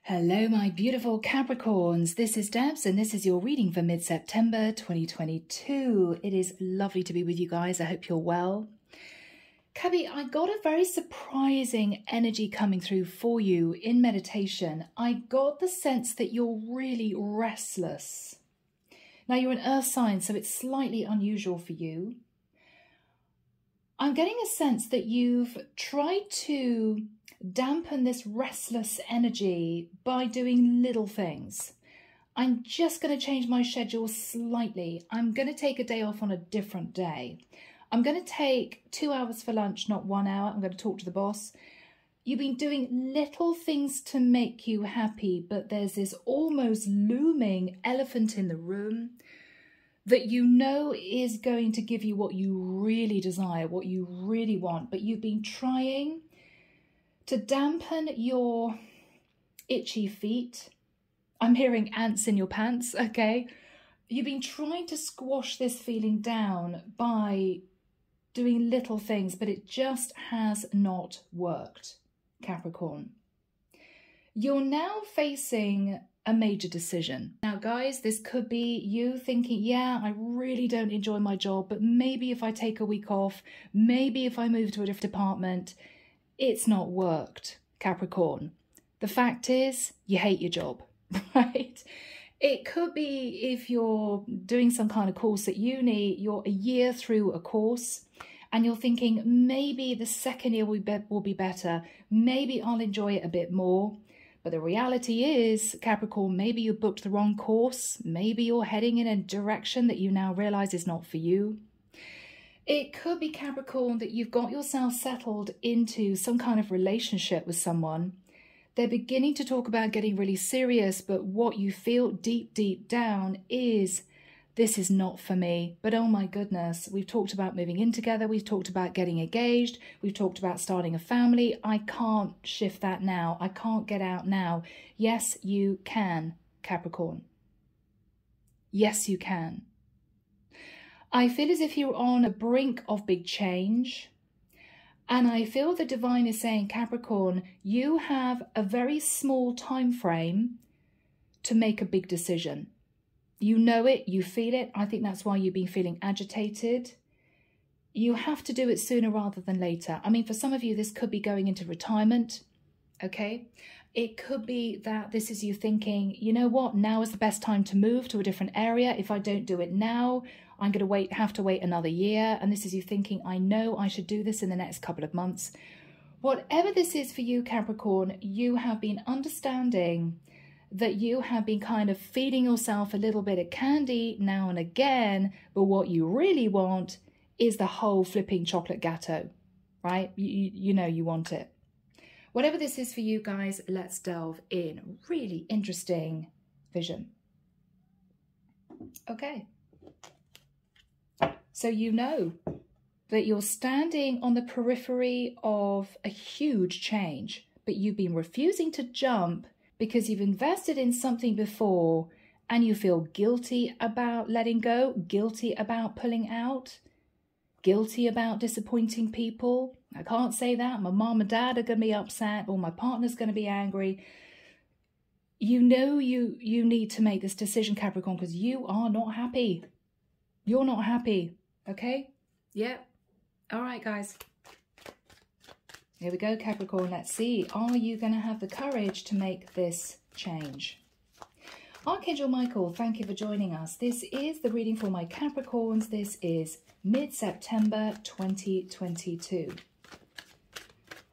Hello, my beautiful Capricorns. This is Debs, and this is your reading for mid-September 2022. It is lovely to be with you guys. I hope you're well. Cappy, I got a very surprising energy coming through for you in meditation. I got the sense that you're really restless. Now, you're an earth sign, so it's slightly unusual for you. I'm getting a sense that you've tried to dampen this restless energy by doing little things. I'm just going to change my schedule slightly. I'm going to take a day off on a different day. I'm going to take 2 hours for lunch, not 1 hour. I'm going to talk to the boss. You've been doing little things to make you happy, but there's this almost looming elephant in the room that you know is going to give you what you really desire, what you really want, but you've been trying to dampen your itchy feet. I'm hearing ants in your pants, okay? You've been trying to squash this feeling down by doing little things, but it just has not worked, Capricorn. You're now facing a major decision. Now, guys, this could be you thinking, yeah, I really don't enjoy my job, but maybe if I take a week off, maybe if I move to a different department, it's not worked, Capricorn. The fact is, you hate your job, right? It could be if you're doing some kind of course at uni, you're a year through a course, and you're thinking, maybe the second year will be better. Maybe I'll enjoy it a bit more. But the reality is, Capricorn, maybe you booked the wrong course. Maybe you're heading in a direction that you now realize is not for you. It could be, Capricorn, that you've got yourself settled into some kind of relationship with someone. They're beginning to talk about getting really serious, but what you feel deep down is, this is not for me. But oh my goodness, we've talked about moving in together. We've talked about getting engaged. We've talked about starting a family. I can't shift that now. I can't get out now. Yes, you can, Capricorn. Yes, you can. I feel as if you're on a brink of big change. And I feel the divine is saying, Capricorn, you have a very small time frame to make a big decision. You know it, you feel it. I think that's why you've been feeling agitated. You have to do it sooner rather than later. I mean, for some of you, this could be going into retirement, okay? It could be that this is you thinking, you know what, now is the best time to move to a different area. If I don't do it now, I'm going to have to wait another year. And this is you thinking, I know I should do this in the next couple of months. Whatever this is for you, Capricorn, you have been understanding that you have been kind of feeding yourself a little bit of candy now and again, but what you really want is the whole flipping chocolate gâteau, right? You know you want it. Whatever this is for you guys, let's delve in. Really interesting vision. Okay. So you know that you're standing on the periphery of a huge change, but you've been refusing to jump because you've invested in something before and you feel guilty about letting go, guilty about pulling out, guilty about disappointing people. I can't say that. My mom and dad are going to be upset or my partner's going to be angry. You know you need to make this decision, Capricorn, because you are not happy. You're not happy, okay? Yeah. All right, guys. Here we go, Capricorn. Let's see. Are you going to have the courage to make this change? Archangel Michael, thank you for joining us. This is the reading for my Capricorns. This is mid-September 2022.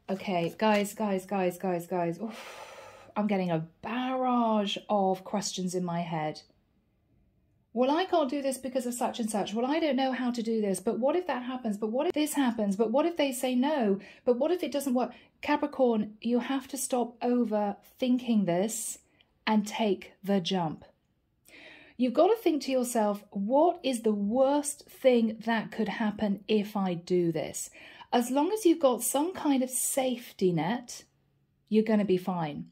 Okay, guys. Oof, I'm getting a barrage of questions in my head. Well, I can't do this because of such and such. Well, I don't know how to do this. But what if that happens? But what if this happens? But what if they say no? But what if it doesn't work? Capricorn, you have to stop overthinking this and take the jump. You've got to think to yourself, what is the worst thing that could happen if I do this? As long as you've got some kind of safety net, you're going to be fine.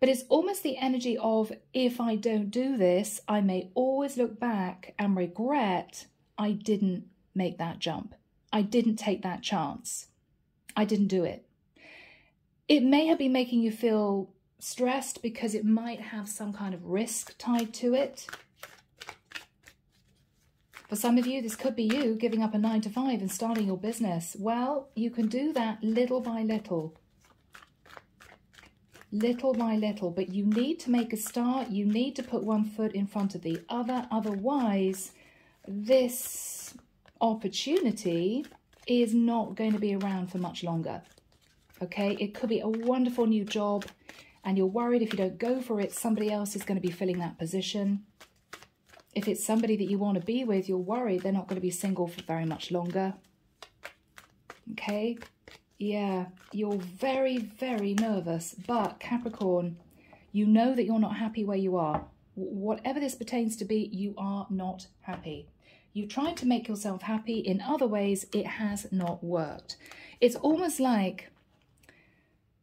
But it's almost the energy of, if I don't do this, I may always look back and regret I didn't make that jump. I didn't take that chance. I didn't do it. It may have been making you feel stressed because it might have some kind of risk tied to it. For some of you, this could be you giving up a 9-to-5 and starting your business. Well, you can do that little by little. Little by little, but you need to make a start. You need to put one foot in front of the other. Otherwise, this opportunity is not going to be around for much longer. Okay, it could be a wonderful new job and you're worried if you don't go for it, somebody else is going to be filling that position. If it's somebody that you want to be with, you're worried they're not going to be single for very much longer. Okay. Yeah, you're very, very nervous, but Capricorn, you know that you're not happy where you are. Whatever this pertains to be, you are not happy. You tried to make yourself happy in other ways, it has not worked. It's almost like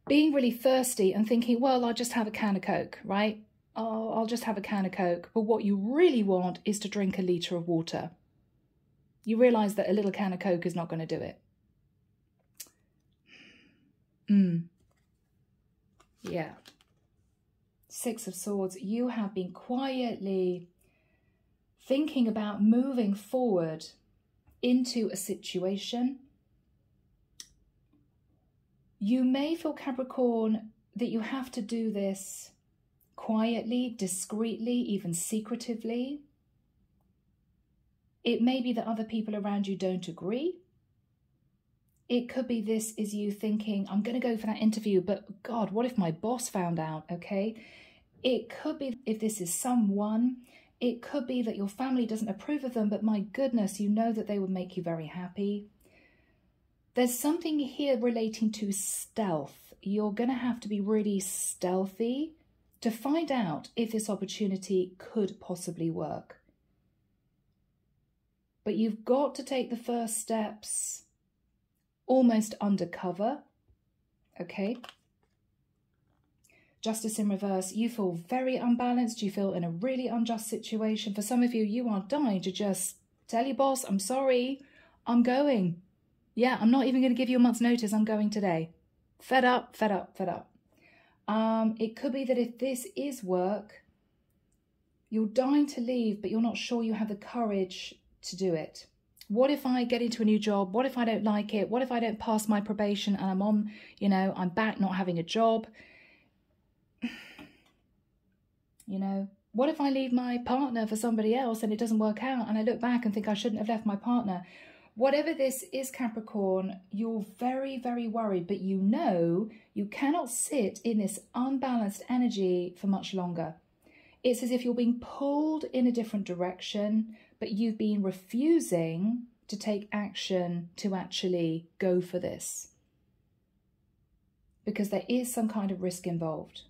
being really thirsty and thinking, well, I'll just have a can of Coke, right? Oh, I'll just have a can of Coke. But what you really want is to drink a litre of water. You realise that a little can of Coke is not going to do it. Yeah. Six of Swords. You have been quietly thinking about moving forward into a situation. You may feel, Capricorn, that you have to do this quietly, discreetly, even secretively. It may be that other people around you don't agree. It could be this is you thinking, I'm going to go for that interview, but God, what if my boss found out, okay? It could be if this is someone, it could be that your family doesn't approve of them, but my goodness, you know that they would make you very happy. There's something here relating to stealth. You're going to have to be really stealthy to find out if this opportunity could possibly work. But you've got to take the first steps almost undercover, okay? Justice in reverse, you feel very unbalanced. You feel in a really unjust situation. For some of you, you are dying to just tell your boss, I'm sorry, I'm going. Yeah, I'm not even going to give you a month's notice. I'm going today. Fed up, fed up, fed up. It could be that if this is work, you're dying to leave, but you're not sure you have the courage to do it. What if I get into a new job? What if I don't like it? What if I don't pass my probation and I'm on, you know, I'm back not having a job? You know, what if I leave my partner for somebody else and it doesn't work out and I look back and think I shouldn't have left my partner? Whatever this is, Capricorn, you're very, very worried, but you know you cannot sit in this unbalanced energy for much longer. It's as if you're being pulled in a different direction, but you've been refusing to take action to actually go for this. Because there is some kind of risk involved.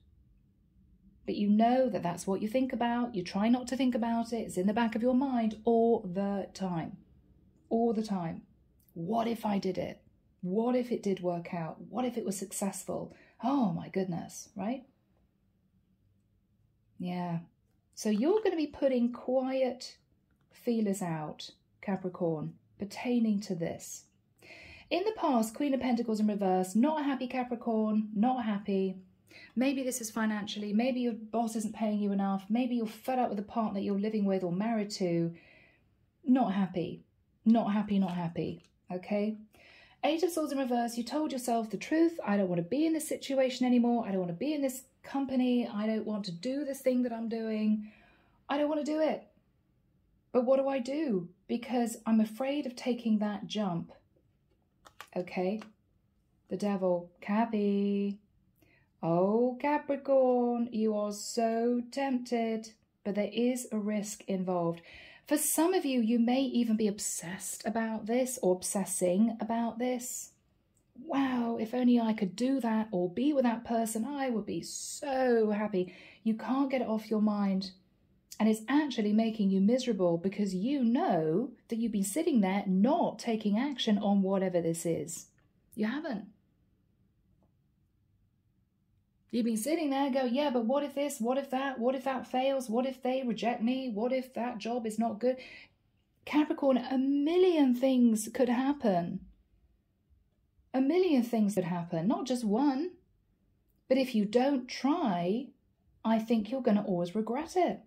But you know that that's what you think about. You try not to think about it. It's in the back of your mind all the time. All the time. What if I did it? What if it did work out? What if it was successful? Oh my goodness, right? Yeah. So you're going to be putting quiet feelers out, Capricorn, pertaining to this. In the past, Queen of Pentacles in reverse, not happy, Capricorn, not happy. Maybe this is financially, maybe your boss isn't paying you enough, maybe you're fed up with the partner you're living with or married to. Not happy, not happy, not happy, okay? Eight of Swords in reverse, you told yourself the truth. I don't want to be in this situation anymore. I don't want to be in this company. I don't want to do this thing that I'm doing. I don't want to do it. But what do? Because I'm afraid of taking that jump. Okay? The Devil. Cappy. Oh, Capricorn, you are so tempted. But there is a risk involved. For some of you, you may even be obsessed about this or obsessing about this. Wow, if only I could do that or be with that person, I would be so happy. You can't get it off your mind. And it's actually making you miserable because you know that you've been sitting there not taking action on whatever this is. You haven't. You've been sitting there going, yeah, but what if this, what if that fails? What if they reject me? What if that job is not good? Capricorn, a million things could happen. A million things could happen, not just one. But if you don't try, I think you're going to always regret it.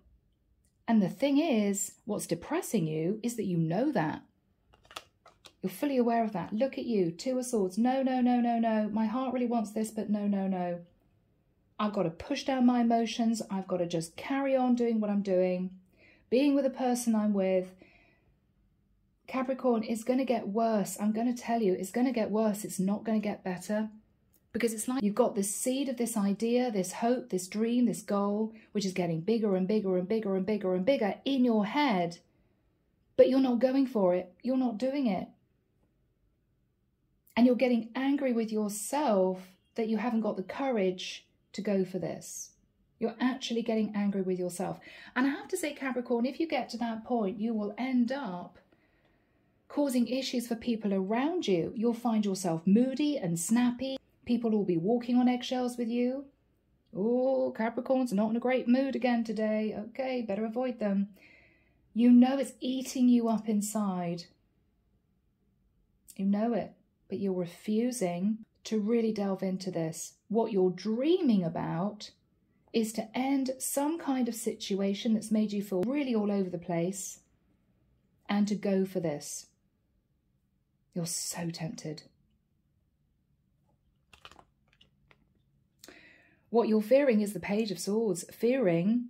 And the thing is, what's depressing you is that you know that. You're fully aware of that. Look at you, Two of Swords. No, no, no, no, no. My heart really wants this, but no, no, no. I've got to push down my emotions. I've got to just carry on doing what I'm doing, being with the person I'm with. Capricorn, it's going to get worse. I'm going to tell you, it's going to get worse. It's not going to get better. Because it's like you've got this seed of this idea, this hope, this dream, this goal, which is getting bigger and bigger and bigger and bigger and bigger in your head. But you're not going for it. You're not doing it. And you're getting angry with yourself that you haven't got the courage to go for this. You're actually getting angry with yourself. And I have to say, Capricorn, if you get to that point, you will end up causing issues for people around you. You'll find yourself moody and snappy. People will be walking on eggshells with you. Oh, Capricorn's not in a great mood again today. Okay, better avoid them. You know it's eating you up inside. You know it, but you're refusing to really delve into this. What you're dreaming about is to end some kind of situation that's made you feel really all over the place and to go for this. You're so tempted. What you're fearing is the Page of Swords, fearing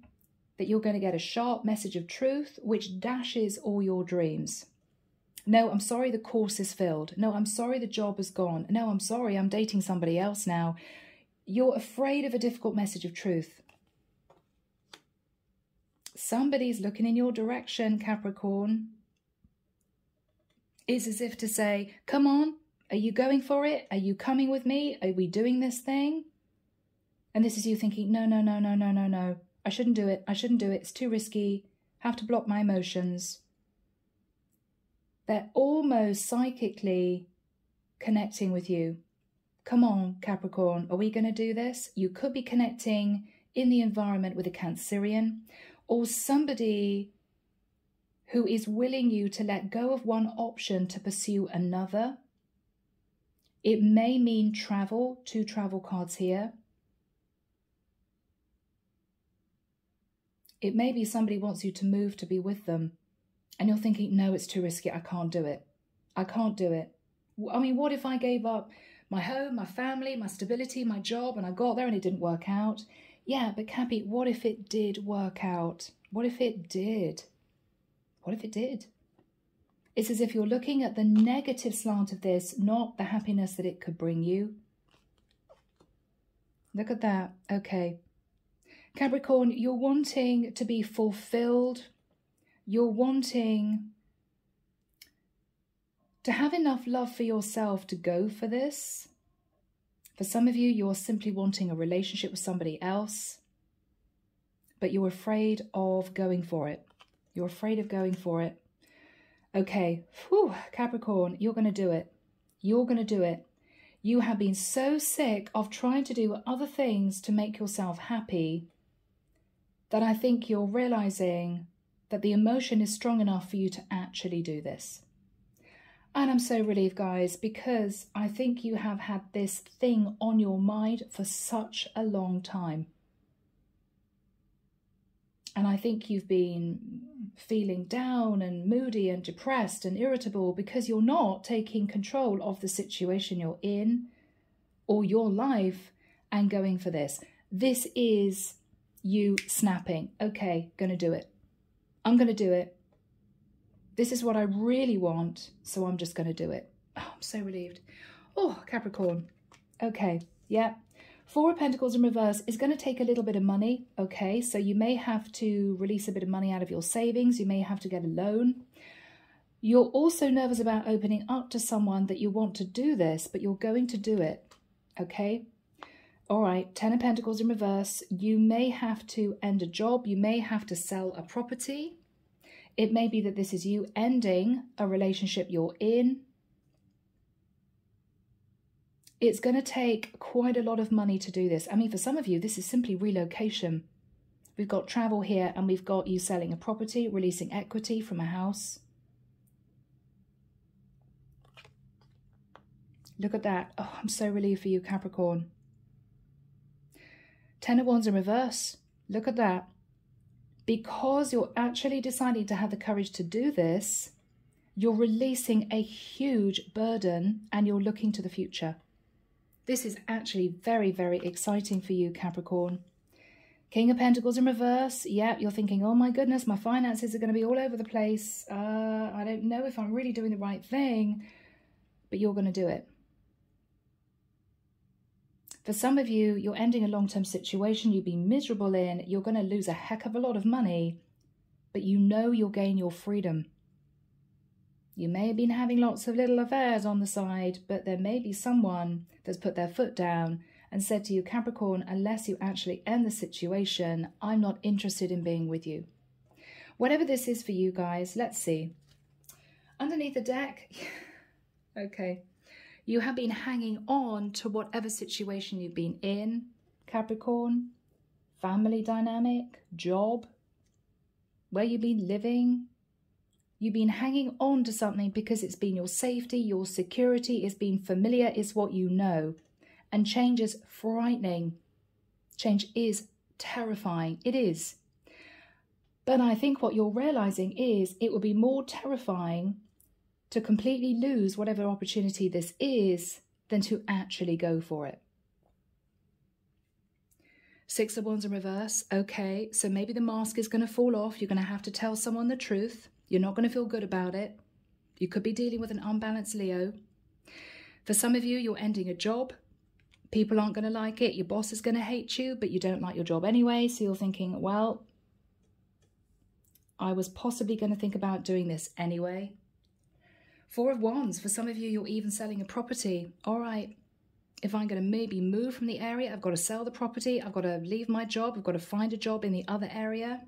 that you're going to get a sharp message of truth which dashes all your dreams. No, I'm sorry the course is filled. No, I'm sorry the job is gone. No, I'm sorry I'm dating somebody else now. You're afraid of a difficult message of truth. Somebody's looking in your direction, Capricorn. It's as if to say, come on, are you going for it? Are you coming with me? Are we doing this thing? And this is you thinking, no, no, no, no, no, no, no. I shouldn't do it. I shouldn't do it. It's too risky. Have to block my emotions. They're almost psychically connecting with you. Come on, Capricorn, are we going to do this? You could be connecting in the environment with a Cancerian or somebody who is willing you to let go of one option to pursue another. It may mean travel, 2 travel cards here. It may be somebody wants you to move to be with them. And you're thinking, no, it's too risky. I can't do it. I can't do it. I mean, what if I gave up my home, my family, my stability, my job, and I got there and it didn't work out? Yeah, but Cappy, what if it did work out? What if it did? What if it did? It's as if you're looking at the negative slant of this, not the happiness that it could bring you. Look at that. Okay. Capricorn, you're wanting to be fulfilled. You're wanting to have enough love for yourself to go for this. For some of you, you're simply wanting a relationship with somebody else, but you're afraid of going for it. You're afraid of going for it. Okay, whew, Capricorn, you're going to do it. You're going to do it. You have been so sick of trying to do other things to make yourself happy that I think you're realizing that the emotion is strong enough for you to actually do this. And I'm so relieved, guys, because I think you have had this thing on your mind for such a long time. And I think you've been feeling down and moody and depressed and irritable because you're not taking control of the situation you're in or your life and going for this. This is you snapping. Okay, gonna do it. I'm gonna do it. This is what I really want, so I'm just gonna do it. Oh, I'm so relieved. Oh, Capricorn. Okay, yeah. 4 of Pentacles in reverse is going to take a little bit of money, okay? So you may have to release a bit of money out of your savings. You may have to get a loan. You're also nervous about opening up to someone that you want to do this, but you're going to do it, okay? All right, 10 of Pentacles in reverse. You may have to end a job. You may have to sell a property. It may be that this is you ending a relationship you're in. It's going to take quite a lot of money to do this. I mean, for some of you, this is simply relocation. We've got travel here and we've got you selling a property, releasing equity from a house. Look at that. Oh, I'm so relieved for you, Capricorn. Ten of Wands in reverse. Look at that. Because you're actually deciding to have the courage to do this, you're releasing a huge burden and you're looking to the future. This is actually very, very exciting for you, Capricorn. King of Pentacles in reverse. Yeah, you're thinking, oh my goodness, my finances are going to be all over the place. I don't know if I'm really doing the right thing, but you're going to do it. For some of you, you're ending a long-term situation you've been miserable in. You're going to lose a heck of a lot of money, but you know you'll gain your freedom. You may have been having lots of little affairs on the side, but there may be someone that's put their foot down and said to you, Capricorn, unless you actually end the situation, I'm not interested in being with you. Whatever this is for you guys, let's see. Underneath the deck, okay. You have been hanging on to whatever situation you've been in, Capricorn, family dynamic, job, where you've been living. You've been hanging on to something because it's been your safety, your security, it's been familiar, it's what you know. And change is frightening. Change is terrifying. It is. But I think what you're realizing is it will be more terrifying to completely lose whatever opportunity this is than to actually go for it. Six of Wands in reverse. Okay, so maybe the mask is going to fall off. You're going to have to tell someone the truth. You're not going to feel good about it. You could be dealing with an unbalanced Leo. For some of you, you're ending a job. People aren't going to like it. Your boss is going to hate you, but you don't like your job anyway. So you're thinking, well, I was possibly going to think about doing this anyway. Four of Wands. For some of you, you're even selling a property. All right, if I'm going to maybe move from the area, I've got to sell the property. I've got to leave my job. I've got to find a job in the other area.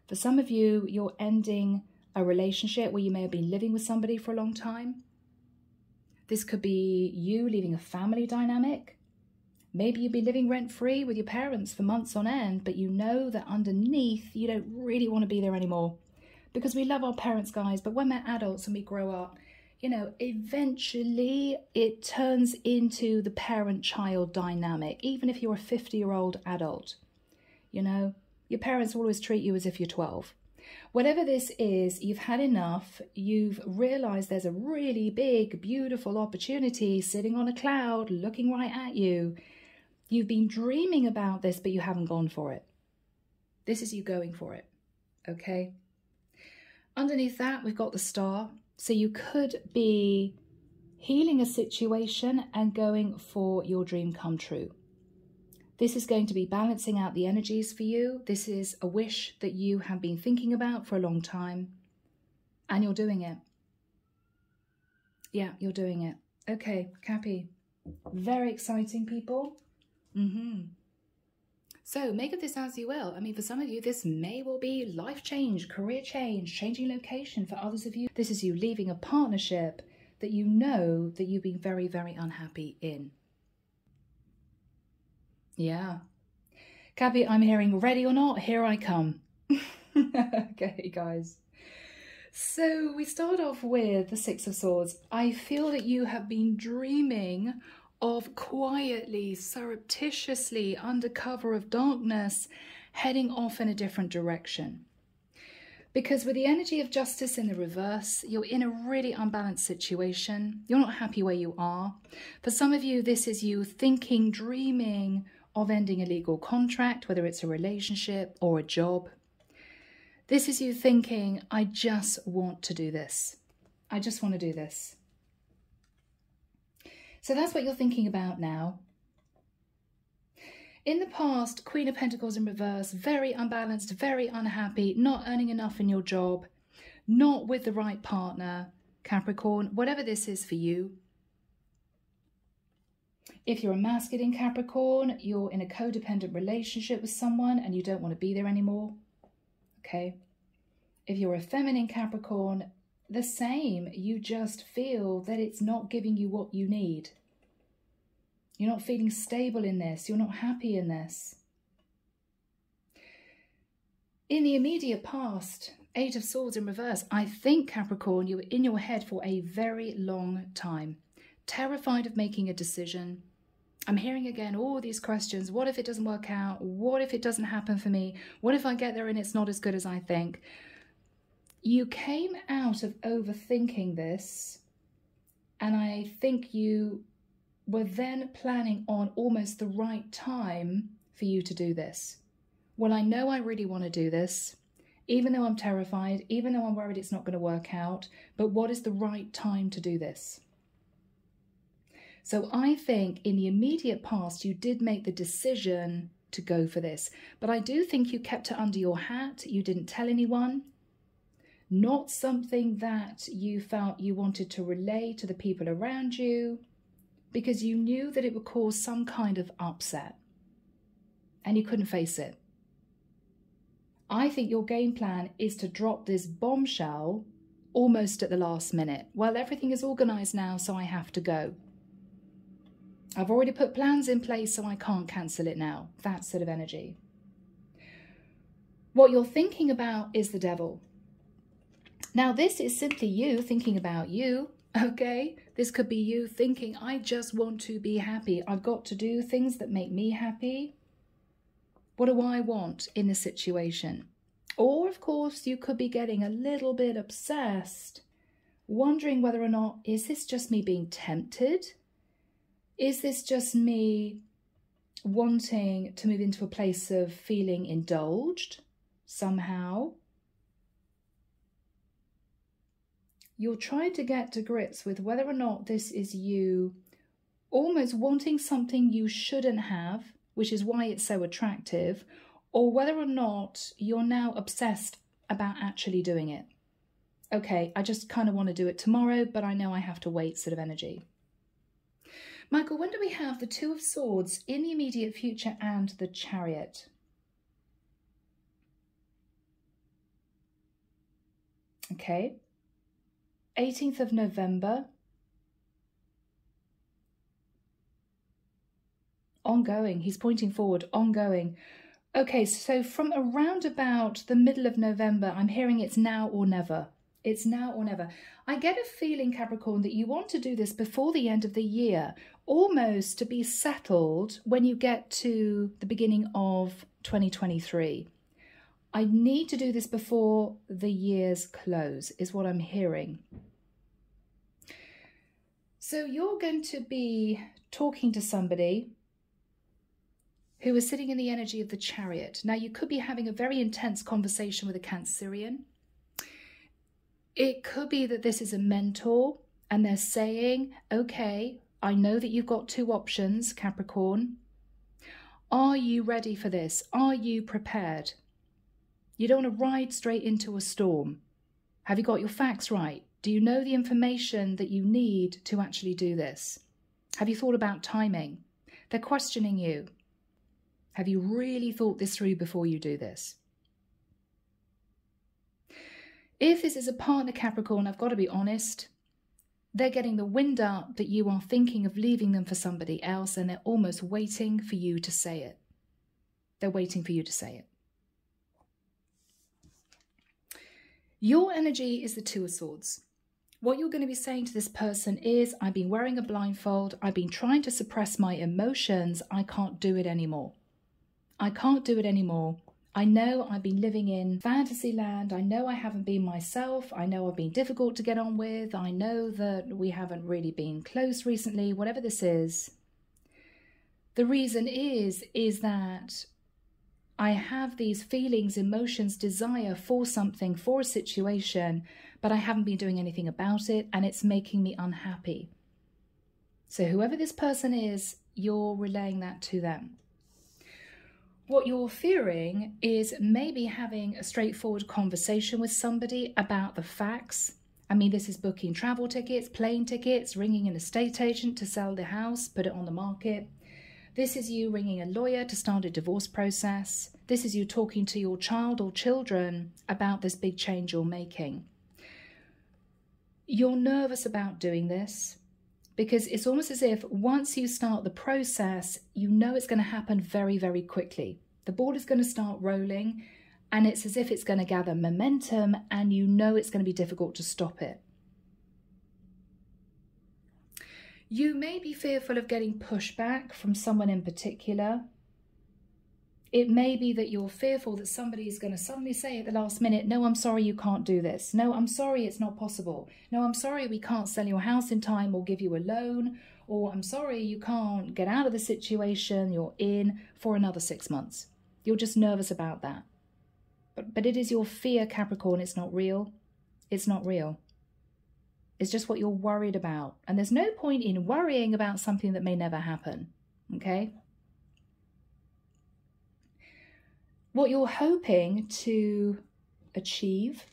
For some of you, you're ending a relationship where you may have been living with somebody for a long time. This could be you leaving a family dynamic. Maybe you've been living rent-free with your parents for months on end, but you know that underneath you don't really want to be there anymore. Because we love our parents, guys, but when we're adults and we grow up, you know, eventually it turns into the parent-child dynamic, even if you're a 50-year-old adult. You know, your parents always treat you as if you're 12. Whatever this is, you've had enough. You've realized there's a really big, beautiful opportunity sitting on a cloud, looking right at you. You've been dreaming about this, but you haven't gone for it. This is you going for it, okay? Underneath that, we've got the Star. So you could be healing a situation and going for your dream come true. This is going to be balancing out the energies for you. This is a wish that you have been thinking about for a long time. And you're doing it. Yeah, you're doing it. Okay, Cappy. Very exciting, people. So make of this as you will. I mean, for some of you, this may well be life change, career change, changing location. For others of you, this is you leaving a partnership that you know that you've been very, very unhappy in. Yeah. Cappy, I'm hearing ready or not, here I come. Okay, guys. So we start off with the Six of Swords. I feel that you have been dreaming of quietly, surreptitiously, under cover of darkness, heading off in a different direction. Because with the energy of Justice in the reverse, you're in a really unbalanced situation. You're not happy where you are. For some of you, this is you thinking, dreaming of ending a legal contract, whether it's a relationship or a job. This is you thinking, I just want to do this. I just want to do this. So that's what you're thinking about now. In the past, Queen of Pentacles in reverse, very unbalanced, very unhappy, not earning enough in your job, not with the right partner, Capricorn, whatever this is for you. If you're a masculine Capricorn, you're in a codependent relationship with someone and you don't want to be there anymore. Okay. If you're a feminine Capricorn, the same. You just feel that it's not giving you what you need. You're not feeling stable in this. You're not happy in this. In the immediate past, Eight of Swords in reverse, I think, Capricorn, you were in your head for a very long time. Terrified of making a decision. I'm hearing again all these questions. What if it doesn't work out? What if it doesn't happen for me? What if I get there and it's not as good as I think? You came out of overthinking this, and I think you were then planning on almost the right time for you to do this. Well, I know I really want to do this, even though I'm terrified, even though I'm worried it's not going to work out, but what is the right time to do this? So I think in the immediate past, you did make the decision to go for this, but I do think you kept it under your hat. You didn't tell anyone. Not something that you felt you wanted to relay to the people around you, because you knew that it would cause some kind of upset and you couldn't face it. I think your game plan is to drop this bombshell almost at the last minute. Well, everything is organized now, so I have to go. I've already put plans in place, so I can't cancel it now. That sort of energy. What you're thinking about is the devil. Now, this is simply you thinking about you, okay? This could be you thinking, I just want to be happy. I've got to do things that make me happy. What do I want in this situation? Or, of course, you could be getting a little bit obsessed, wondering whether or not, is this just me being tempted? Is this just me wanting to move into a place of feeling indulged somehow? You're trying to get to grips with whether or not this is you almost wanting something you shouldn't have, which is why it's so attractive, or whether or not you're now obsessed about actually doing it. Okay, I just kind of want to do it tomorrow, but I know I have to wait sort of energy. Michael, when do we have the Two of Swords in the immediate future and the Chariot? Okay. 18th of November. Ongoing. He's pointing forward. Ongoing. Okay, so from around about the middle of November, I'm hearing it's now or never. It's now or never. I get a feeling, Capricorn, that you want to do this before the end of the year, almost to be settled when you get to the beginning of 2023. I need to do this before the year's close, is what I'm hearing. So you're going to be talking to somebody who is sitting in the energy of the Chariot. Now, you could be having a very intense conversation with a Cancerian. It could be that this is a mentor and they're saying, okay, I know that you've got two options, Capricorn. Are you ready for this? Are you prepared? You don't want to ride straight into a storm. Have you got your facts right? Do you know the information that you need to actually do this? Have you thought about timing? They're questioning you. Have you really thought this through before you do this? If this is a partner, Capricorn, I've got to be honest, they're getting the wind up that you are thinking of leaving them for somebody else, and they're almost waiting for you to say it. They're waiting for you to say it. Your energy is the Two of Swords. What you're going to be saying to this person is, I've been wearing a blindfold. I've been trying to suppress my emotions. I can't do it anymore. I can't do it anymore. I know I've been living in fantasy land. I know I haven't been myself. I know I've been difficult to get on with. I know that we haven't really been close recently, whatever this is. The reason is that I have these feelings, emotions, desire for something, for a situation, but I haven't been doing anything about it, and it's making me unhappy. So whoever this person is, you're relaying that to them. What you're fearing is maybe having a straightforward conversation with somebody about the facts. I mean, this is booking travel tickets, plane tickets, ringing an estate agent to sell the house, put it on the market. This is you ringing a lawyer to start a divorce process. This is you talking to your child or children about this big change you're making. You're nervous about doing this because it's almost as if once you start the process, you know it's going to happen very, very quickly. The ball is going to start rolling, and it's as if it's going to gather momentum, and you know it's going to be difficult to stop it. You may be fearful of getting pushback from someone in particular. It may be that you're fearful that somebody is going to suddenly say at the last minute, no, I'm sorry, you can't do this. No, I'm sorry, it's not possible. No, I'm sorry, we can't sell your house in time or give you a loan. Or I'm sorry, you can't get out of the situation you're in for another 6 months. You're just nervous about that. But it is your fear, Capricorn. It's not real. It's not real. It's just what you're worried about. And there's no point in worrying about something that may never happen. Okay? What you're hoping to achieve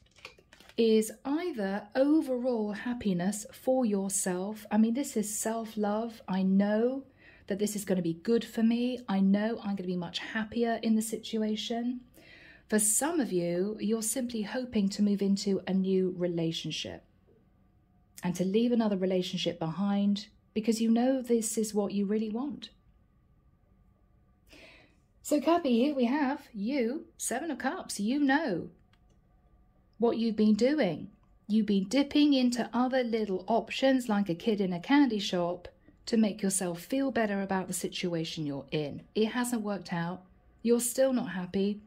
is either overall happiness for yourself. I mean, this is self-love. I know that this is going to be good for me. I know I'm going to be much happier in the situation. For some of you, you're simply hoping to move into a new relationship and to leave another relationship behind because you know this is what you really want. So Cappy, here we have you, Seven of Cups. You know what you've been doing. You've been dipping into other little options like a kid in a candy shop to make yourself feel better about the situation you're in. It hasn't worked out. You're still not happy.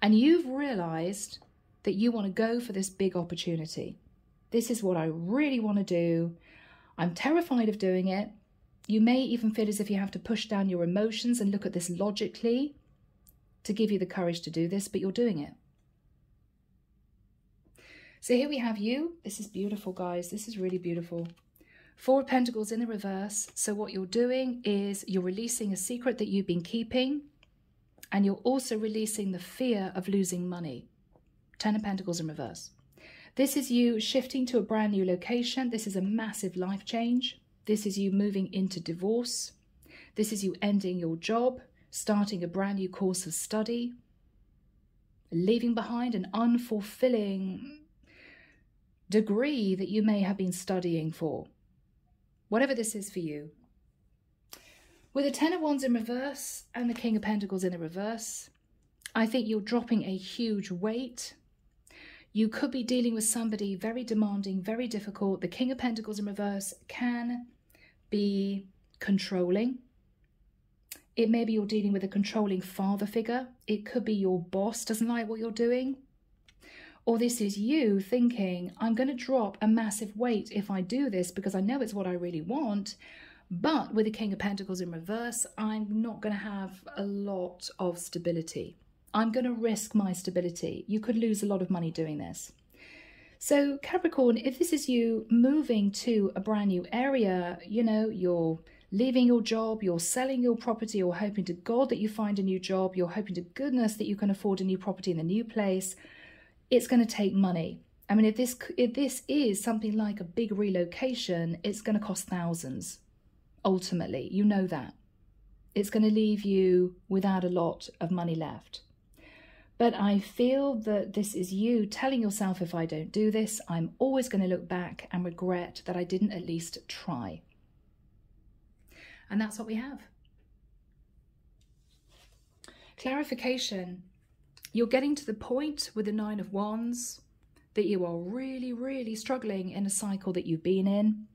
And you've realized that you want to go for this big opportunity. This is what I really want to do. I'm terrified of doing it. You may even feel as if you have to push down your emotions and look at this logically to give you the courage to do this, but you're doing it. So here we have you. This is beautiful, guys. This is really beautiful. Four of Pentacles in the reverse. So what you're doing is you're releasing a secret that you've been keeping, and you're also releasing the fear of losing money. Ten of Pentacles in reverse. This is you shifting to a brand new location. This is a massive life change. This is you moving into divorce. This is you ending your job, starting a brand new course of study, leaving behind an unfulfilling degree that you may have been studying for. Whatever this is for you. With the Ten of Wands in reverse and the King of Pentacles in the reverse, I think you're dropping a huge weight. You could be dealing with somebody very demanding, very difficult. The King of Pentacles in reverse can be controlling. It may be you're dealing with a controlling father figure. It could be your boss doesn't like what you're doing. Or this is you thinking, I'm going to drop a massive weight if I do this because I know it's what I really want. But with the King of Pentacles in reverse, I'm not going to have a lot of stability. I'm going to risk my stability. You could lose a lot of money doing this. So Capricorn, if this is you moving to a brand new area, you know, you're leaving your job, you're selling your property, you're hoping to God that you find a new job, you're hoping to goodness that you can afford a new property in the new place, it's going to take money. I mean, if this is something like a big relocation, it's going to cost thousands. Ultimately, you know that. It's going to leave you without a lot of money left. But I feel that this is you telling yourself, if I don't do this, I'm always going to look back and regret that I didn't at least try. And that's what we have. Clarification. You're getting to the point with the Nine of Wands that you are really, really struggling in a cycle that you've been in.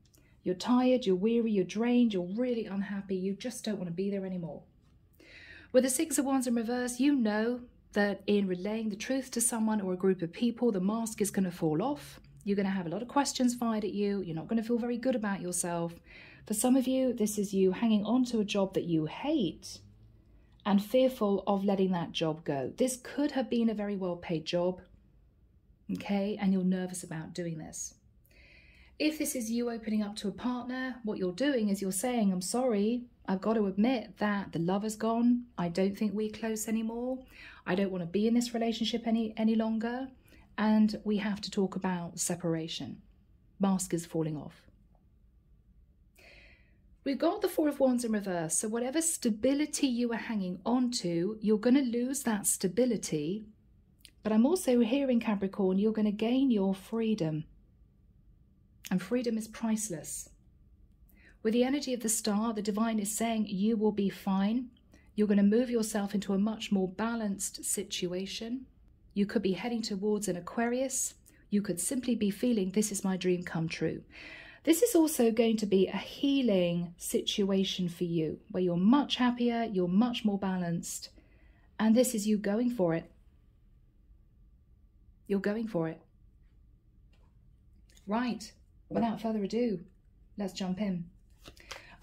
You're tired, you're weary, you're drained, you're really unhappy. You just don't want to be there anymore. With the Six of Wands in reverse, you know that in relaying the truth to someone or a group of people, the mask is going to fall off. You're going to have a lot of questions fired at you. You're not going to feel very good about yourself. For some of you, this is you hanging on to a job that you hate and fearful of letting that job go. This could have been a very well-paid job, okay? And you're nervous about doing this. If this is you opening up to a partner, what you're doing is you're saying, I'm sorry, I've got to admit that the love is gone. I don't think we're close anymore. I don't want to be in this relationship any longer. And we have to talk about separation. Mask is falling off. We've got the Four of Wands in reverse. So whatever stability you are hanging on to, you're going to lose that stability. But I'm also hearing, Capricorn, you're going to gain your freedom. And freedom is priceless. With the energy of the star, the divine is saying you will be fine. You're going to move yourself into a much more balanced situation. You could be heading towards an Aquarius. You could simply be feeling this is my dream come true. This is also going to be a healing situation for you, where you're much happier, you're much more balanced, and this is you going for it. You're going for it. Right, without further ado, let's jump in.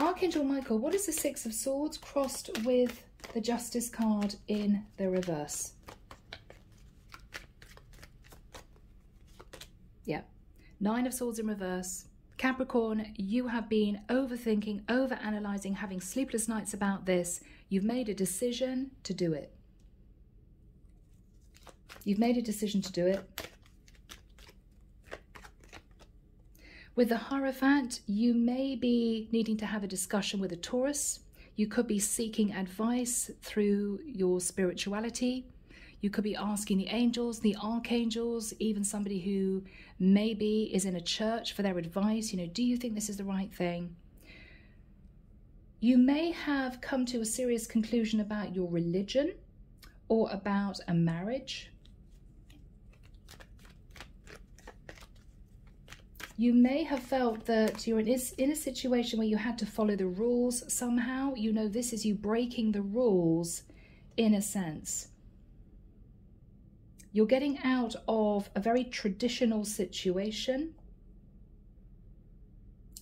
Archangel Michael, what is the Six of Swords crossed with the Justice card in the reverse? Yeah, Nine of Swords in reverse. Capricorn, you have been overthinking, overanalyzing, having sleepless nights about this. You've made a decision to do it. You've made a decision to do it. With the Hierophant, you may be needing to have a discussion with a Taurus. You could be seeking advice through your spirituality. You could be asking the angels, the archangels, even somebody who maybe is in a church for their advice. You know, do you think this is the right thing? You may have come to a serious conclusion about your religion or about a marriage. You may have felt that you're in a situation where you had to follow the rules somehow. You know, this is you breaking the rules in a sense. You're getting out of a very traditional situation.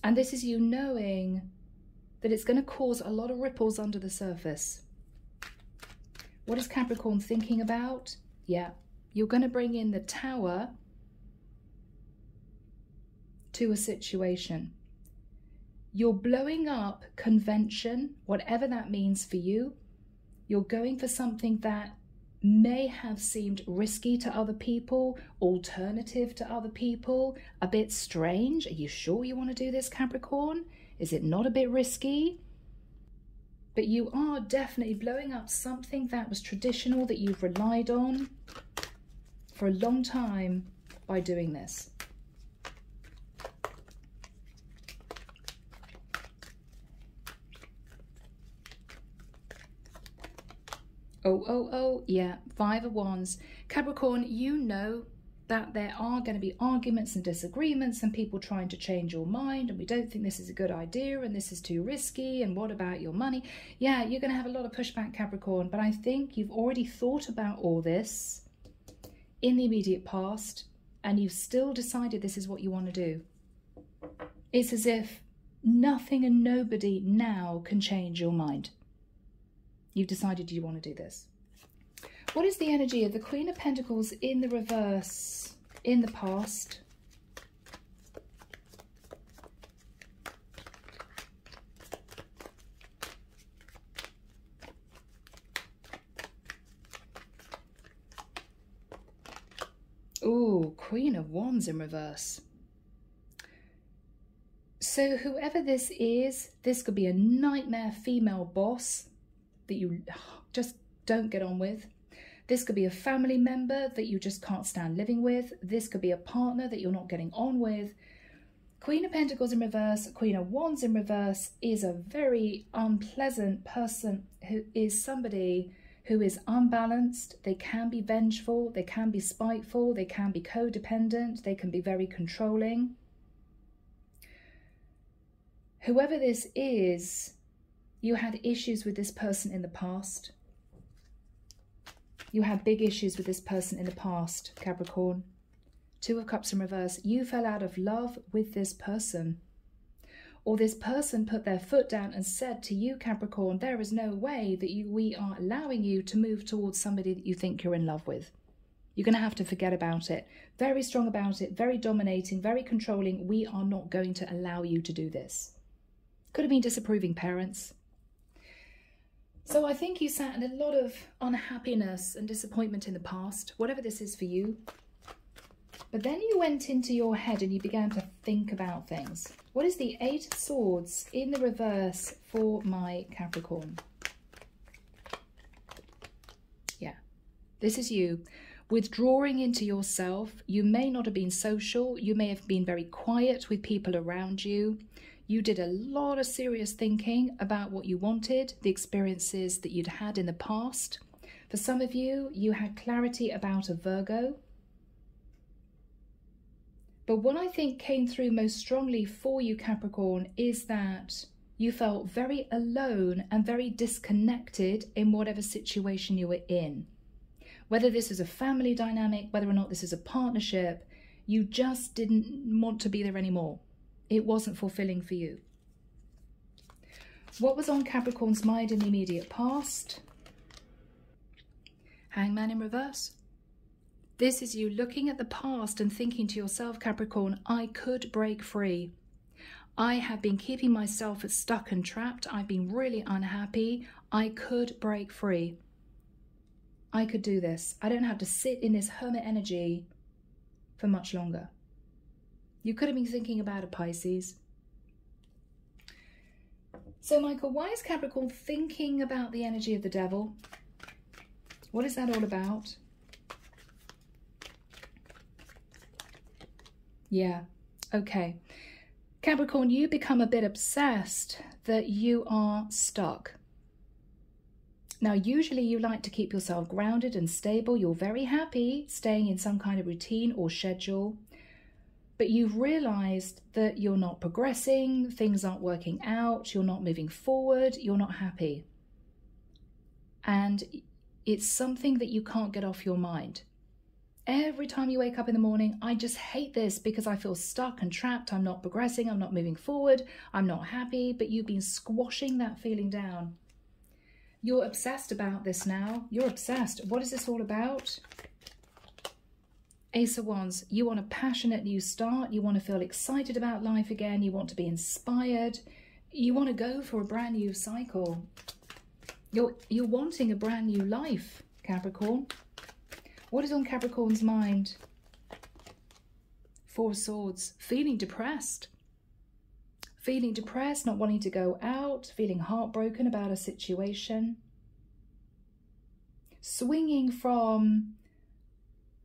And this is you knowing that it's going to cause a lot of ripples under the surface. What is Capricorn thinking about? Yeah, you're going to bring in the Tower to a situation. You're blowing up convention, whatever that means for you. You're going for something that may have seemed risky to other people, alternative to other people, a bit strange. Are you sure you want to do this, Capricorn? Is it not a bit risky? But you are definitely blowing up something that was traditional, that you've relied on for a long time by doing this. Oh, yeah, Five of Wands. Capricorn, you know that there are going to be arguments and disagreements and people trying to change your mind, and we don't think this is a good idea and this is too risky, and what about your money? Yeah, you're going to have a lot of pushback, Capricorn, but I think you've already thought about all this in the immediate past and you've still decided this is what you want to do. It's as if nothing and nobody now can change your mind. You've decided you want to do this. What is the energy of the Queen of Pentacles in the reverse in the past? Ooh, Queen of Wands in reverse. So whoever this is, this could be a nightmare female boss that you just don't get on with. This could be a family member that you just can't stand living with. This could be a partner that you're not getting on with. Queen of Pentacles in reverse, Queen of Wands in reverse is a very unpleasant person who is somebody who is unbalanced. They can be vengeful, they can be spiteful, they can be codependent, they can be very controlling. Whoever this is, you had issues with this person in the past. You had big issues with this person in the past, Capricorn. Two of Cups in reverse. You fell out of love with this person. Or this person put their foot down and said to you, Capricorn, there is no way that we are allowing you to move towards somebody that you think you're in love with. You're going to have to forget about it. Very strong about it, very dominating, very controlling. We are not going to allow you to do this. Could have been disapproving parents. So I think you sat in a lot of unhappiness and disappointment in the past, whatever this is for you. But then you went into your head and you began to think about things. What is the Eight of Swords in the reverse for my Capricorn? Yeah, this is you withdrawing into yourself. You may not have been social. You may have been very quiet with people around you. You did a lot of serious thinking about what you wanted, the experiences that you'd had in the past. For some of you, you had clarity about a Virgo. But what I think came through most strongly for you, Capricorn, is that you felt very alone and very disconnected in whatever situation you were in. Whether this is a family dynamic, whether or not this is a partnership, you just didn't want to be there anymore. It wasn't fulfilling for you. What was on Capricorn's mind in the immediate past? Hangman in reverse. This is you looking at the past and thinking to yourself, Capricorn, I could break free. I have been keeping myself stuck and trapped. I've been really unhappy. I could break free. I could do this. I don't have to sit in this hermit energy for much longer. You could have been thinking about a Pisces. So, Michael, why is Capricorn thinking about the energy of the devil? What is that all about? Yeah, okay. Capricorn, you become a bit obsessed that you are stuck. Now, usually you like to keep yourself grounded and stable. You're very happy staying in some kind of routine or schedule. But you've realized that you're not progressing, things aren't working out, you're not moving forward, you're not happy. And it's something that you can't get off your mind. Every time you wake up in the morning, I just hate this because I feel stuck and trapped. I'm not progressing. I'm not moving forward. I'm not happy. But you've been squashing that feeling down. You're obsessed about this now. You're obsessed. What is this all about? Ace of Wands. You want a passionate new start. You want to feel excited about life again. You want to be inspired. You want to go for a brand new cycle. You're wanting a brand new life, Capricorn. What is on Capricorn's mind? Four of Swords. Feeling depressed. Feeling depressed, not wanting to go out, feeling heartbroken about a situation. Swinging from,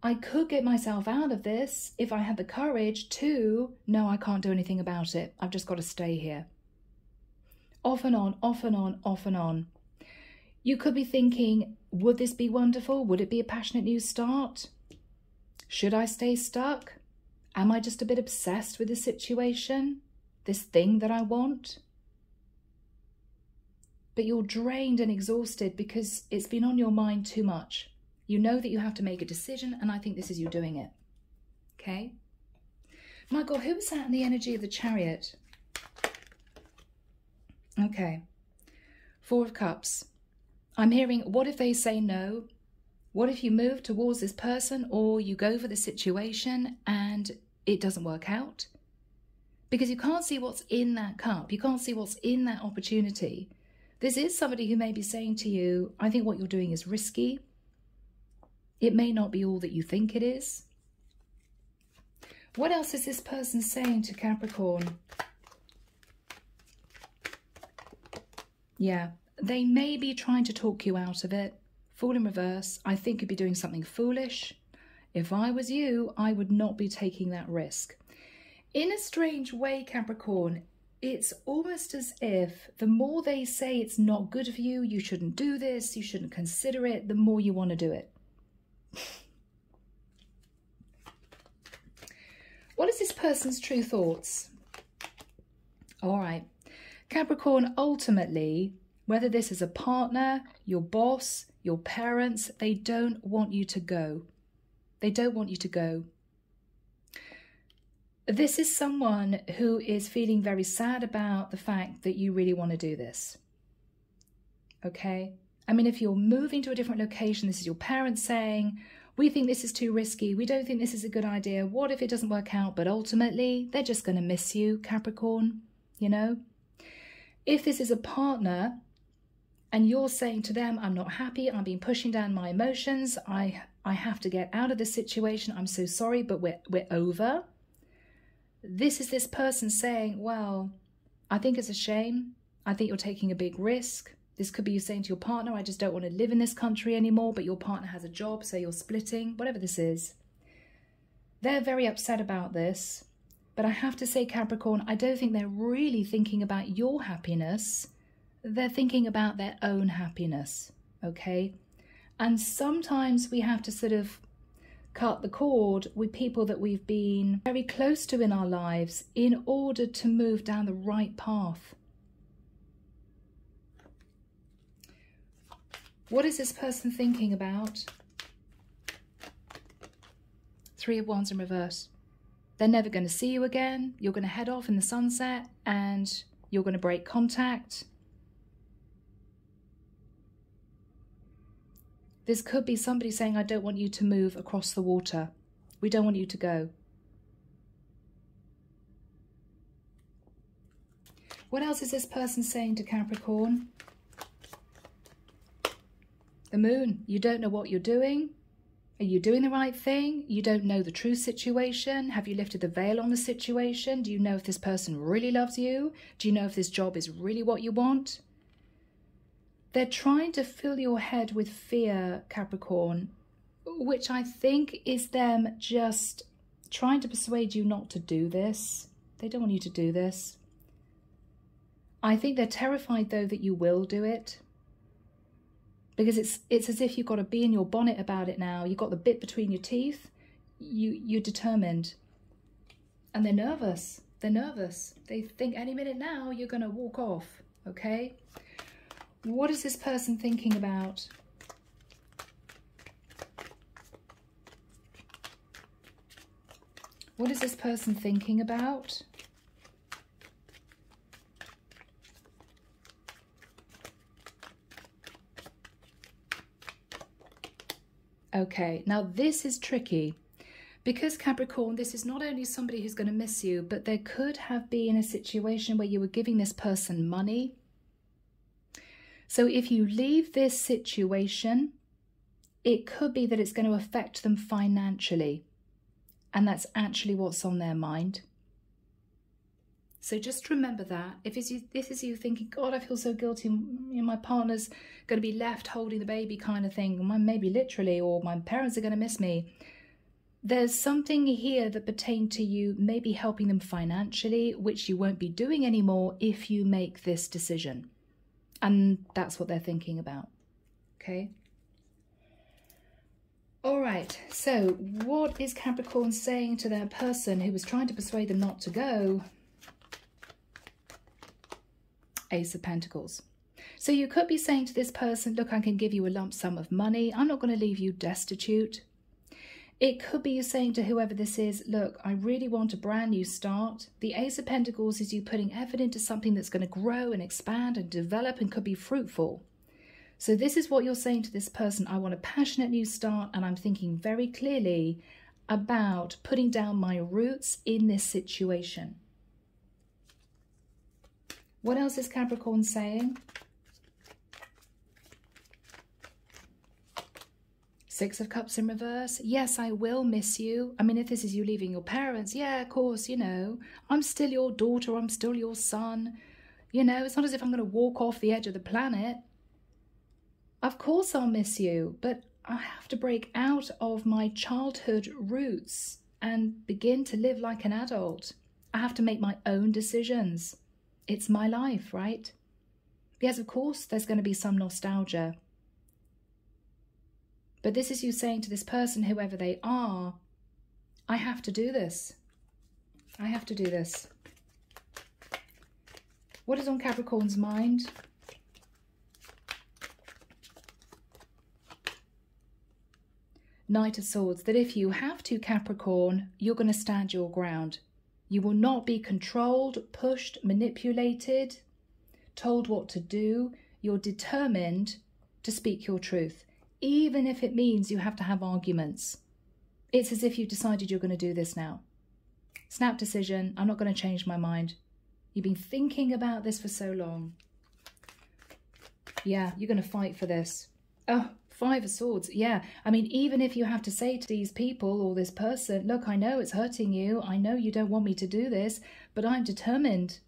I could get myself out of this if I had the courage, to, no, I can't do anything about it. I've just got to stay here. Off and on, off and on, off and on. You could be thinking, would this be wonderful? Would it be a passionate new start? Should I stay stuck? Am I just a bit obsessed with the situation? This thing that I want? But you're drained and exhausted because it's been on your mind too much. You know that you have to make a decision, and I think this is you doing it. Okay? Michael, who was that in the energy of the Chariot? Okay. Four of Cups. I'm hearing, what if they say no? What if you move towards this person, or you go for the situation and it doesn't work out? Because you can't see what's in that cup. You can't see what's in that opportunity. This is somebody who may be saying to you, I think what you're doing is risky. It may not be all that you think it is. What else is this person saying to Capricorn? Yeah. They may be trying to talk you out of it. Fool in reverse. I think you'd be doing something foolish. If I was you, I would not be taking that risk. In a strange way, Capricorn, it's almost as if the more they say it's not good for you, you shouldn't do this, you shouldn't consider it, the more you want to do it. What is this person's true thoughts? All right. Capricorn, ultimately, whether this is a partner, your boss, your parents, they don't want you to go. They don't want you to go. This is someone who is feeling very sad about the fact that you really want to do this. Okay? I mean, if you're moving to a different location, this is your parents saying, we think this is too risky. We don't think this is a good idea. What if it doesn't work out? But ultimately, they're just going to miss you, Capricorn, you know? If this is a partner, and you're saying to them, I'm not happy, I've been pushing down my emotions, I have to get out of this situation, I'm so sorry, but we're over. This is this person saying, well, I think it's a shame. I think you're taking a big risk. This could be you saying to your partner, I just don't want to live in this country anymore, but your partner has a job, so you're splitting, whatever this is. They're very upset about this, but I have to say, Capricorn, I don't think they're really thinking about your happiness. They're thinking about their own happiness, okay? And sometimes we have to sort of cut the cord with people that we've been very close to in our lives in order to move down the right path. What is this person thinking about? Three of Wands in reverse. They're never going to see you again. You're going to head off in the sunset and you're going to break contact. This could be somebody saying, I don't want you to move across the water. We don't want you to go. What else is this person saying to Capricorn? The Moon. You don't know what you're doing. Are you doing the right thing? You don't know the true situation. Have you lifted the veil on the situation? Do you know if this person really loves you? Do you know if this job is really what you want? They're trying to fill your head with fear, Capricorn, which I think is them just trying to persuade you not to do this. They don't want you to do this. I think they're terrified, though, that you will do it. Because it's as if you've got a bee in your bonnet about it now. You've got the bit between your teeth. You're determined. And they're nervous. They're nervous. They think any minute now you're going to walk off, okay? What is this person thinking about? What is this person thinking about? Okay, now this is tricky because Capricorn, this is not only somebody who's going to miss you, but there could have been a situation where you were giving this person money. So if you leave this situation, it could be that it's going to affect them financially. And that's actually what's on their mind. So just remember that. If this is you thinking, God, I feel so guilty, my partner's going to be left holding the baby kind of thing, maybe literally, or my parents are going to miss me. There's something here that pertains to you maybe helping them financially, which you won't be doing anymore if you make this decision. And that's what they're thinking about, okay? All right, so what is Capricorn saying to their person who was trying to persuade them not to go? Ace of Pentacles. So you could be saying to this person, look, I can give you a lump sum of money. I'm not going to leave you destitute. It could be you saying to whoever this is, look, I really want a brand new start. The Ace of Pentacles is you putting effort into something that's going to grow and expand and develop and could be fruitful. So this is what you're saying to this person. I want a passionate new start, and I'm thinking very clearly about putting down my roots in this situation. What else is Capricorn saying? Six of Cups in reverse. Yes, I will miss you. I mean, if this is you leaving your parents, yeah, of course, you know, I'm still your daughter, I'm still your son. You know, it's not as if I'm going to walk off the edge of the planet. Of course I'll miss you, but I have to break out of my childhood roots and begin to live like an adult. I have to make my own decisions. It's my life, right? Yes, of course, there's going to be some nostalgia. But this is you saying to this person, whoever they are, I have to do this. I have to do this. What is on Capricorn's mind? Knight of Swords. That if you have to, Capricorn, you're going to stand your ground. You will not be controlled, pushed, manipulated, told what to do. You're determined to speak your truth, even if it means you have to have arguments. It's as if you've decided you're going to do this now. Snap decision. I'm not going to change my mind. You've been thinking about this for so long. Yeah, you're going to fight for this. Oh, Five of Swords. Yeah, I mean, even if you have to say to these people or this person, look, I know it's hurting you. I know you don't want me to do this, but I'm determined.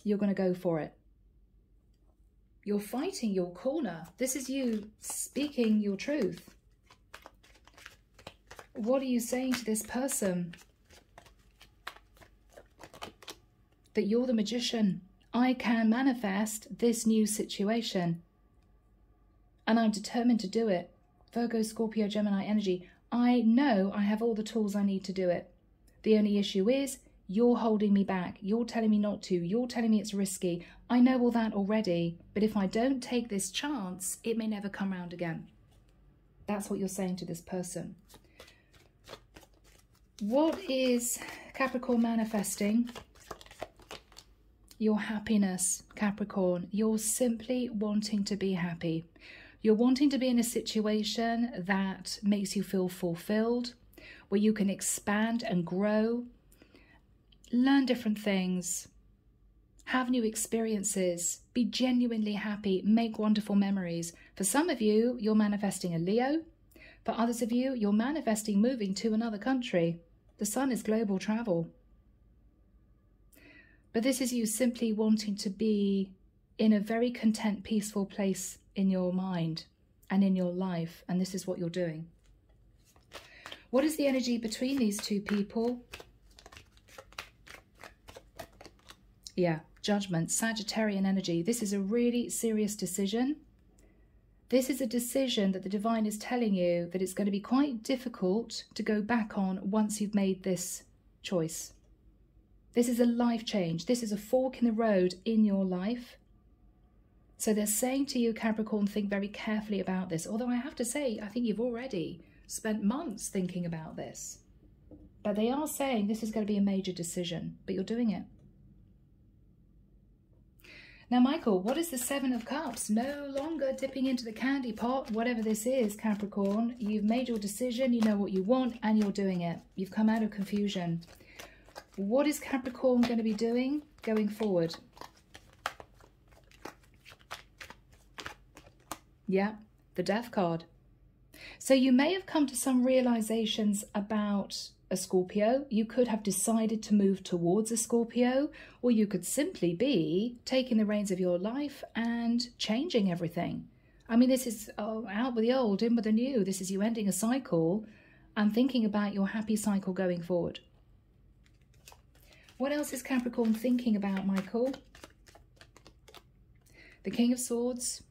You're going to go for it. You're fighting your corner. This is you speaking your truth. What are you saying to this person? That you're the magician. I can manifest this new situation. And I'm determined to do it. Virgo, Scorpio, Gemini energy. I know I have all the tools I need to do it. The only issue is you're holding me back. You're telling me not to. You're telling me it's risky. I know all that already, but if I don't take this chance, it may never come round again. That's what you're saying to this person. What is Capricorn manifesting? Your happiness, Capricorn. You're simply wanting to be happy. You're wanting to be in a situation that makes you feel fulfilled, where you can expand and grow, learn different things, have new experiences, be genuinely happy, make wonderful memories. For some of you, you're manifesting a Leo. For others of you, you're manifesting moving to another country. The sun is global travel. But this is you simply wanting to be in a very content, peaceful place in your mind and in your life. And this is what you're doing. What is the energy between these two people? Yeah, Judgment, Sagittarian energy. This is a really serious decision. This is a decision that the divine is telling you that it's going to be quite difficult to go back on once you've made this choice. This is a life change. This is a fork in the road in your life. So they're saying to you, Capricorn, think very carefully about this. Although I have to say, I think you've already spent months thinking about this. But they are saying this is going to be a major decision, but you're doing it. Now, Michael, what is the Seven of Cups? No longer dipping into the candy pot, whatever this is, Capricorn. You've made your decision, you know what you want, and you're doing it. You've come out of confusion. What is Capricorn going to be doing going forward? Yeah, the Death card. So you may have come to some realizations about a Scorpio. You could have decided to move towards a Scorpio, or you could simply be taking the reins of your life and changing everything. I mean, this is out with the old, in with the new. This is you ending a cycle and thinking about your happy cycle going forward. What else is Capricorn thinking about, Michael? The King of Swords.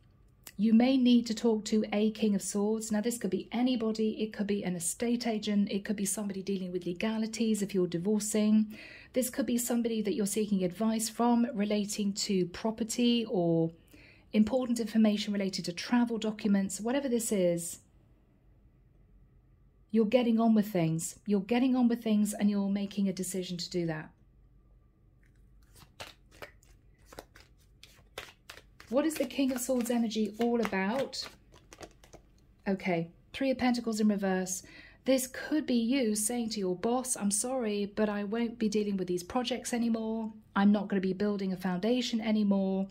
You may need to talk to a King of Swords. Now, this could be anybody. It could be an estate agent. It could be somebody dealing with legalities if you're divorcing. This could be somebody that you're seeking advice from relating to property or important information related to travel documents. Whatever this is, you're getting on with things. You're getting on with things and you're making a decision to do that. What is the King of Swords energy all about? Okay, Three of Pentacles in reverse. This could be you saying to your boss, I'm sorry, but I won't be dealing with these projects anymore. I'm not going to be building a foundation anymore.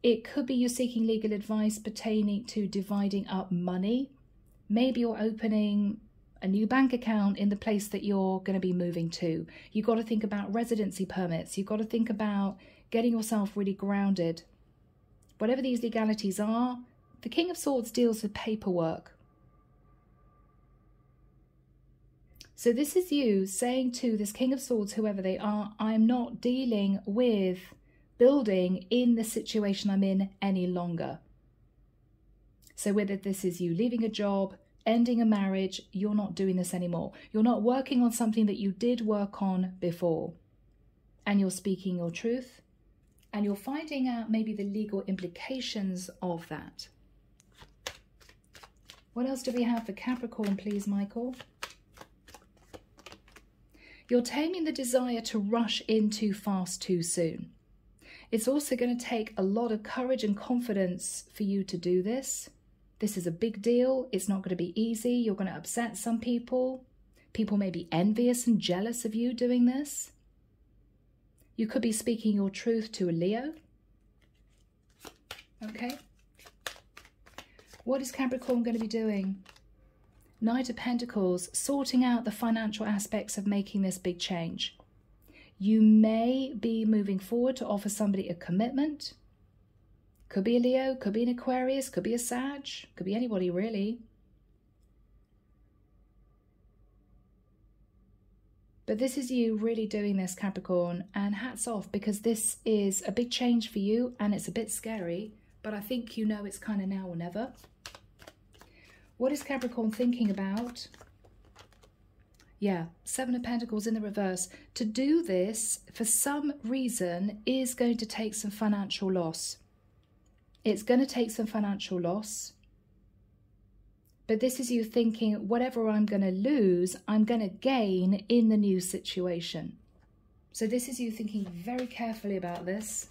It could be you seeking legal advice pertaining to dividing up money. Maybe you're opening a new bank account in the place that you're going to be moving to. You've got to think about residency permits. You've got to think about getting yourself really grounded. Whatever these legalities are, the King of Swords deals with paperwork. So this is you saying to this King of Swords, whoever they are, I'm not dealing with building in the situation I'm in any longer. So whether this is you leaving a job, ending a marriage, you're not doing this anymore. You're not working on something that you did work on before. And you're speaking your truth. And you're finding out maybe the legal implications of that. What else do we have for Capricorn, please, Michael? You're taming the desire to rush in too fast too soon. It's also going to take a lot of courage and confidence for you to do this. This is a big deal. It's not going to be easy. You're going to upset some people. People may be envious and jealous of you doing this. You could be speaking your truth to a Leo. Okay. What is Capricorn going to be doing? Knight of Pentacles, sorting out the financial aspects of making this big change. You may be moving forward to offer somebody a commitment. Could be a Leo, could be an Aquarius, could be a Sag, could be anybody really. But this is you really doing this, Capricorn, and hats off, because this is a big change for you and it's a bit scary, but I think you know it's kind of now or never. What is Capricorn thinking about? Yeah, Seven of Pentacles in the reverse. To do this, for some reason, is going to take some financial loss. It's going to take some financial loss. But this is you thinking, whatever I'm going to lose, I'm going to gain in the new situation. So this is you thinking very carefully about this.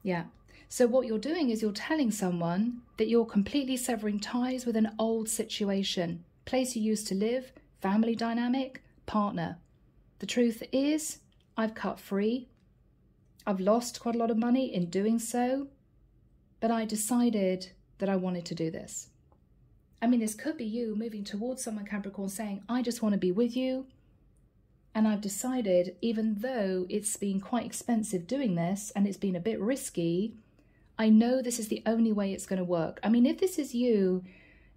Yeah. So what you're doing is you're telling someone that you're completely severing ties with an old situation. Place you used to live, family dynamic, partner. The truth is, I've cut free. I've lost quite a lot of money in doing so, but I decided that I wanted to do this. I mean, this could be you moving towards someone, Capricorn, saying, I just want to be with you. And I've decided, even though it's been quite expensive doing this and it's been a bit risky, I know this is the only way it's going to work. I mean, if this is you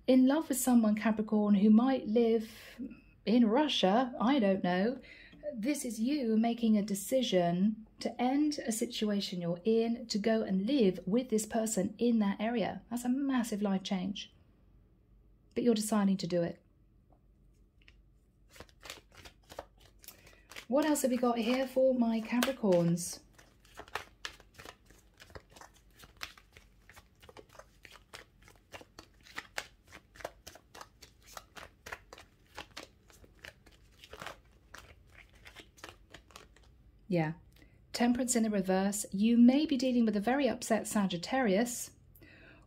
in love with someone, Capricorn, who might live in Russia, I don't know. This is you making a decision to end a situation you're in, to go and live with this person in that area. That's a massive life change. But you're deciding to do it. What else have we got here for my Capricorns? Yeah, Temperance in the reverse. You may be dealing with a very upset Sagittarius,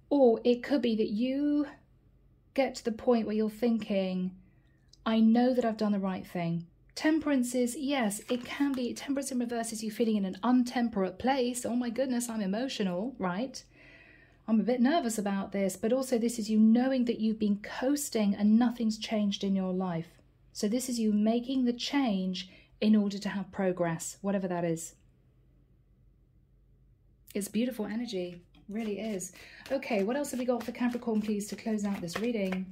or it could be that you get to the point where you're thinking, I know that I've done the right thing. Temperance is, yes, it can be. Temperance in reverse is you feeling in an untemperate place. Oh my goodness, I'm emotional, right? I'm a bit nervous about this, but also this is you knowing that you've been coasting and nothing's changed in your life. So this is you making the change in order to have progress, whatever that is. It's beautiful energy, really is. Okay, what else have we got for Capricorn, please, to close out this reading?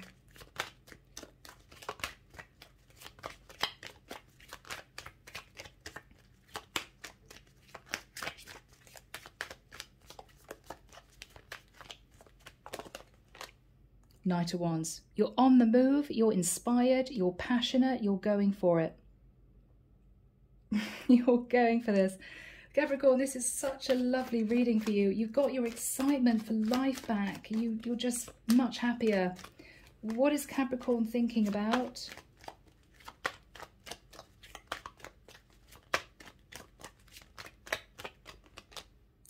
Knight of Wands. You're on the move, you're inspired, you're passionate, you're going for it. You're going for this. Capricorn, this is such a lovely reading for you. You've got your excitement for life back. You're just much happier. What is Capricorn thinking about?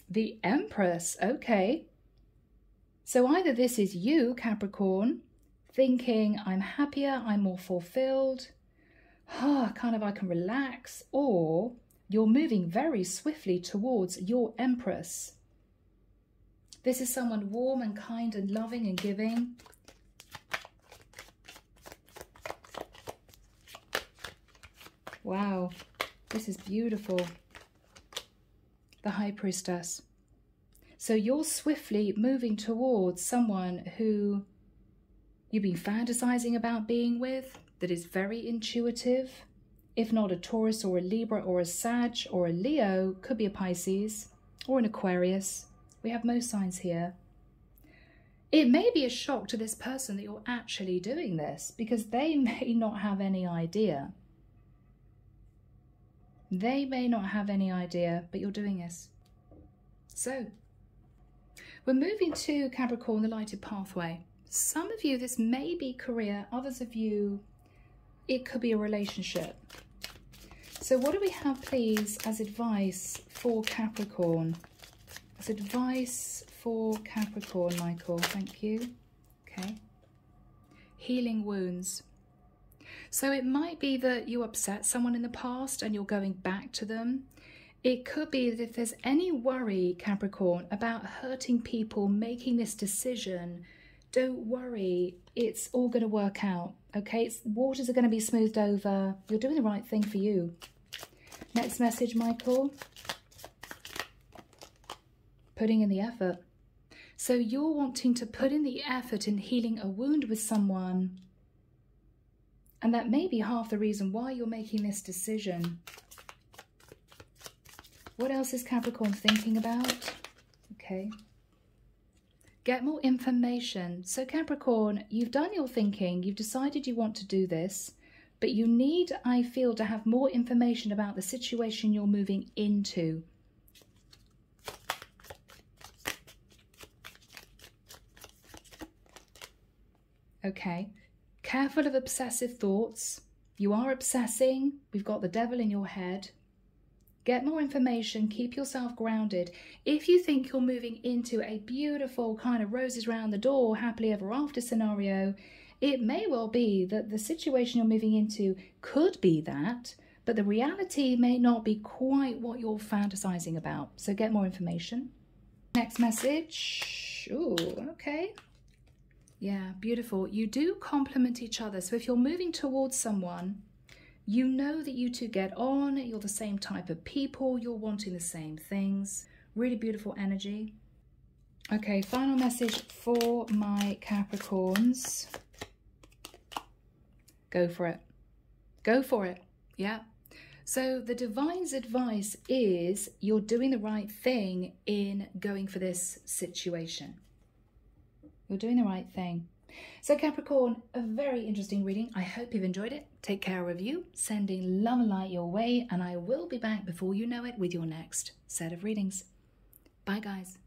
The Empress. Okay. So either this is you, Capricorn, thinking I'm happier, I'm more fulfilled, kind of I can relax, or you're moving very swiftly towards your Empress. This is someone warm and kind and loving and giving. Wow, this is beautiful. The High Priestess. So you're swiftly moving towards someone who you've been fantasizing about being with, that is very intuitive. If not a Taurus or a Libra or a Sag or a Leo, could be a Pisces or an Aquarius. We have most signs here. It may be a shock to this person that you're actually doing this, because they may not have any idea. They may not have any idea, but you're doing this. So, we're moving to Capricorn, the lighted pathway. Some of you, this may be career. Others of you, it could be a relationship. So what do we have, please, as advice for Capricorn? As advice for Capricorn, Michael. Thank you. Okay. Healing wounds. So it might be that you upset someone in the past and you're going back to them. It could be that if there's any worry, Capricorn, about hurting people, making this decision, don't worry, it's all going to work out, okay? Waters are going to be smoothed over. You're doing the right thing for you. Next message, Michael. Putting in the effort. So you're wanting to put in the effort in healing a wound with someone, and that may be half the reason why you're making this decision. What else is Capricorn thinking about? Okay. Get more information. So Capricorn, you've done your thinking, you've decided you want to do this, but you need, I feel, to have more information about the situation you're moving into. Okay, careful of obsessive thoughts. You are obsessing. We've got the devil in your head. Get more information. Keep yourself grounded. If you think you're moving into a beautiful kind of roses round the door, happily ever after scenario, it may well be that the situation you're moving into could be that, but the reality may not be quite what you're fantasizing about. So get more information. Next message. Ooh, okay. Yeah, beautiful. You do complement each other. So if you're moving towards someone, you know that you two get on, you're the same type of people, you're wanting the same things. Really beautiful energy. Okay, final message for my Capricorns. Go for it. Go for it. Yeah. So the divine's advice is you're doing the right thing in going for this situation. You're doing the right thing. So Capricorn, a very interesting reading. I hope you've enjoyed it. Take care of you. Sending love and light your way. And I will be back before you know it with your next set of readings. Bye, guys.